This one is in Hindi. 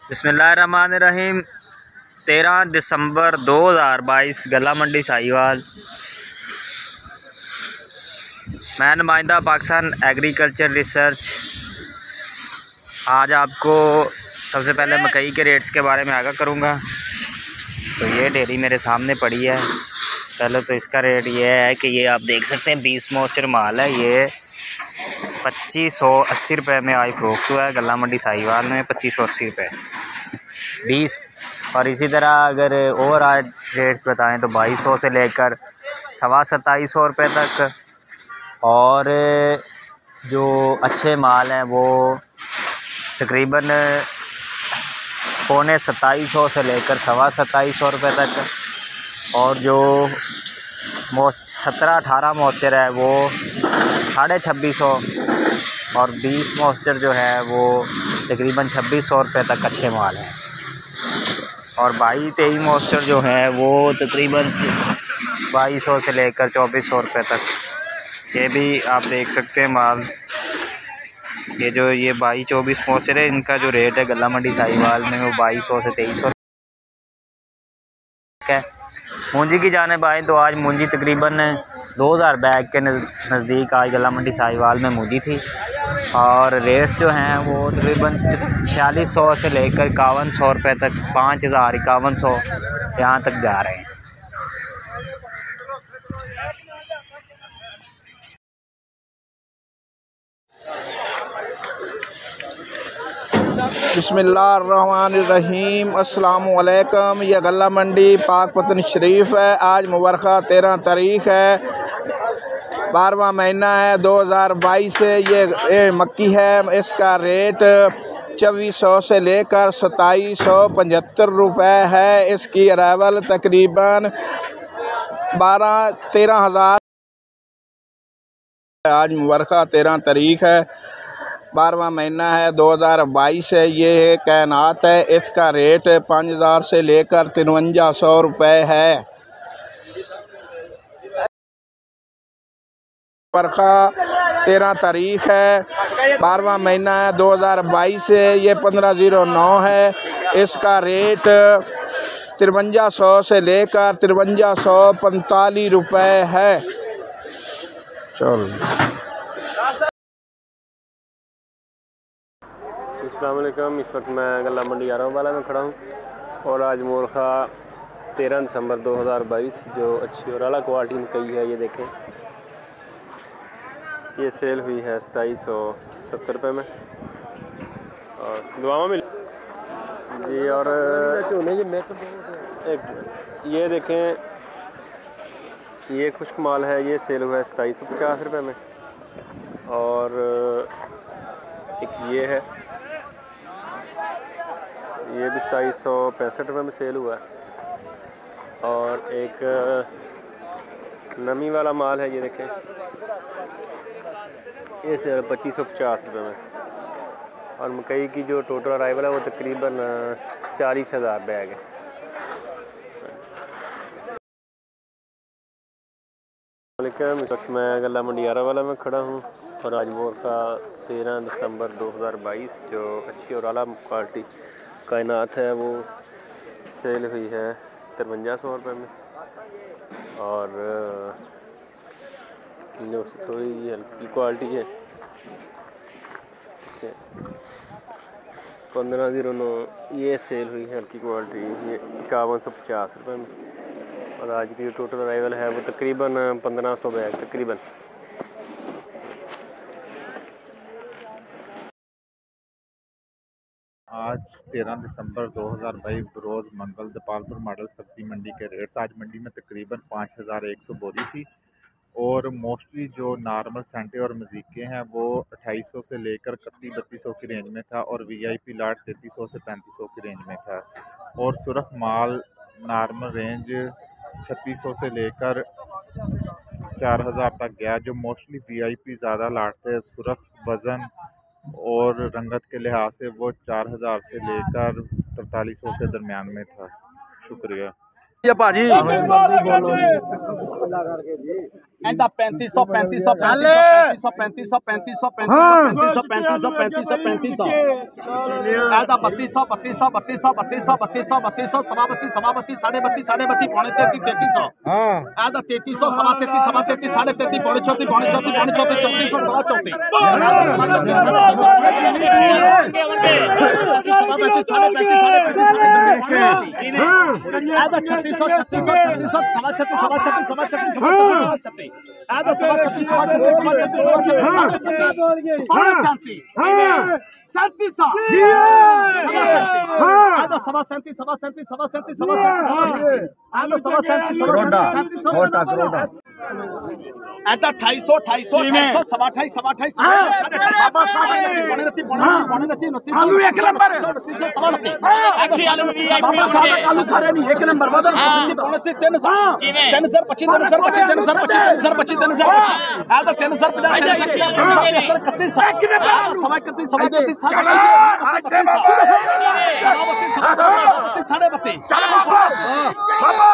बिस्मिल्लाहिर्रहमानिर्रहीम। 13 दिसंबर 2022 गला मंडी साहिवाल। मैं नुमाइंदा पाकिस्तान एग्रीकल्चर रिसर्च। आज आपको सबसे पहले मकई के रेट्स के बारे में आगाह करूंगा। तो ये डेयरी मेरे सामने पड़ी है। पहले तो इसका रेट ये है कि ये आप देख सकते हैं 20 मॉइस्चर माल है। ये 2580 रुपये में आज फरोख्त हुआ है गला मंडी साहिवाल में। 2580 रुपये 20। और इसी तरह अगर और आज रेट्स बताएं तो 2200 से लेकर 2750 रुपये तक। और जो अच्छे माल हैं वो तकरीबन 2750 से लेकर 2750 रुपये तक। और जो 17-18 मॉइस्चर है वो 2650। और 20 मॉइस्चर जो है वो तकरीबन 2600 रुपये तक अच्छे माल हैं। और 22-23 मॉइस्चर जो है वो तकरीबन 2200 से लेकर 2400 रुपये तक। ये भी आप देख सकते हैं माल। ये जो ये 22-24 मॉइस्चर है, इनका जो रेट है गला मंडी साहिवाल में वो 2200 से 2300 है। मूंजी की जानिब आए तो आज मूंजी तकरीबन 2000 बैग के नज़दीक आज गला मंडी साहिवाल में मूंजी थी। और रेट्स जो हैं वो तकरीबन 4600 से लेकर 5100 रुपये तक, 5000 5100 यहाँ तक जा रहे हैं। बिस्मिल्लाहिर्रहमानिर्रहीम। अस्सलामुअलैकुम। यह गला मंडी पाकपतन शरीफ है। आज मुबारक 13 तारीख़ है, 12वां महीना है 2022 से। ये मक्की है। इसका रेट 2400 से लेकर 2775 रुपये है। इसकी अरावल तकरीबन 12-13 हज़ार। आज मुबारक 13 तारीख़ है, 12वां महीना है 2022 है। ये कैनात है। इसका रेट 5000 से लेकर 5300 रुपये है। बरखा 13 तारीख़ है, 12वां महीना है 2022 है। ये 1509 है। इसका रेट 5300 से लेकर 5345 रुपये है। चलो। अस्सलाम वालेकुम। इस वक्त मैं गला मंडी आरामवाला में खड़ा हूँ। और आज मोरखा 13 दिसंबर 2022 जो अच्छी और अला क्वालिटी मकई है, ये देखें, ये सेल हुई है 2770 रुपये में। और दुआमा मिल जी। और एक ये देखें, ये खुश्क माल है, ये सेल हुआ है 2750 रुपये में। और एक ये है, ये भी 2765 रुपये में सेल हुआ है। और एक नमी वाला माल है, ये देखें, ये सेल 2550 रुपये में। और मकई की जो टोटल अराइवल है वो तकरीबन 40,000 बैग है। इस वक्त मैं गला मंडी आरावाला में खड़ा हूँ। और आज मोरखा 13 दिसंबर 2022 जो अच्छी और आला क्वालिटी कायनात है वो सेल हुई है 5300 रुपये में। और जो थोड़ी हल्की क्वालिटी है 1509, ये सेल हुई है हल्की क्वालिटी, ये 5150 रुपये में। और आज की जो टोटल अराइवल है वो तकरीबन 1500 बैग तकरीबन। आज 13 दिसंबर 2022 रोज़ मंगल दपालपुर मॉडल सब्ज़ी मंडी के रेट्स आज मंडी में तकरीबन 5100 बोरी थी। और मोस्टली जो नॉर्मल सेंटे और मजीके हैं वो 2800 से लेकर 31-3200 की रेंज में था। और वीआईपी लाट 3300 से 3500 की रेंज में था। और सुरख माल नॉर्मल रेंज 3600 से लेकर 4000 तक गया। जो मोस्टली वीआईपी ज़्यादा लाटते हैं, सुरख वज़न और रंगत के लिहाज से वो 4000 से लेकर 4300 के दरमियान में था। शुक्रिया। ਇਹਦਾ 3500 3500 3500 3500 3500 3500 3500 3500 ਇਹਦਾ 3200 3200 3200 3200 3200 3200 32 32 32 32 32 ਪੌਣੇ 33 3300 ਇਹਦਾ 3300 ਸਵਾ 33 ਸਵਾ 33 ਸਾਢੇ 33 ਪੌਣੇ 34 ਪੌਣੇ 34 ਪੌਣੇ 34 3400 ਸਵਾ 34 ਇਹਦਾ 3600 3600 3600 ਸਵਾ 36 ਸਵਾ 36 ਸਵਾ 36 ਸਵਾ 36 ਇਹਦਾ ਸਵਾ 36 ਸਵਾ 36 ਸਵਾ 36 ਸਵਾ 36 ਪੌਣੇ 37 3700 ਆਦਾ ਸਵਾ 37 ਸਵਾ 37 ਸਵਾ 37 ਸਵਾ 37 ਆਦਾ ਸਵਾ 37 ਸਵਾ 37 ਆਦਾ 2800 2800 ਸਵਾ 28 ਸਵਾ 28 ਬਾਬਾ ਪੌਣੇ 29 ਪੌਣੇ 29 ਆਲੂ ਇੱਕ ਨੰਬਰ ਸਵਾ 29 ਬਾਬਾ ਸਾਹਿਬ ਆਲੂ ਖੜੇ ਨਹੀਂ ਇੱਕ ਨੰਬਰ ਬਦਲ ਪੌਣੇ 300 3 sir 25 3 sir 25 3 sir 25 3 sir 25 3 sir ਆਦਾ 3 ਸਰ 50 31 ਸਵਾ 31 ਸਵਾ 31 साढ़े 32 चल बाबा बाबा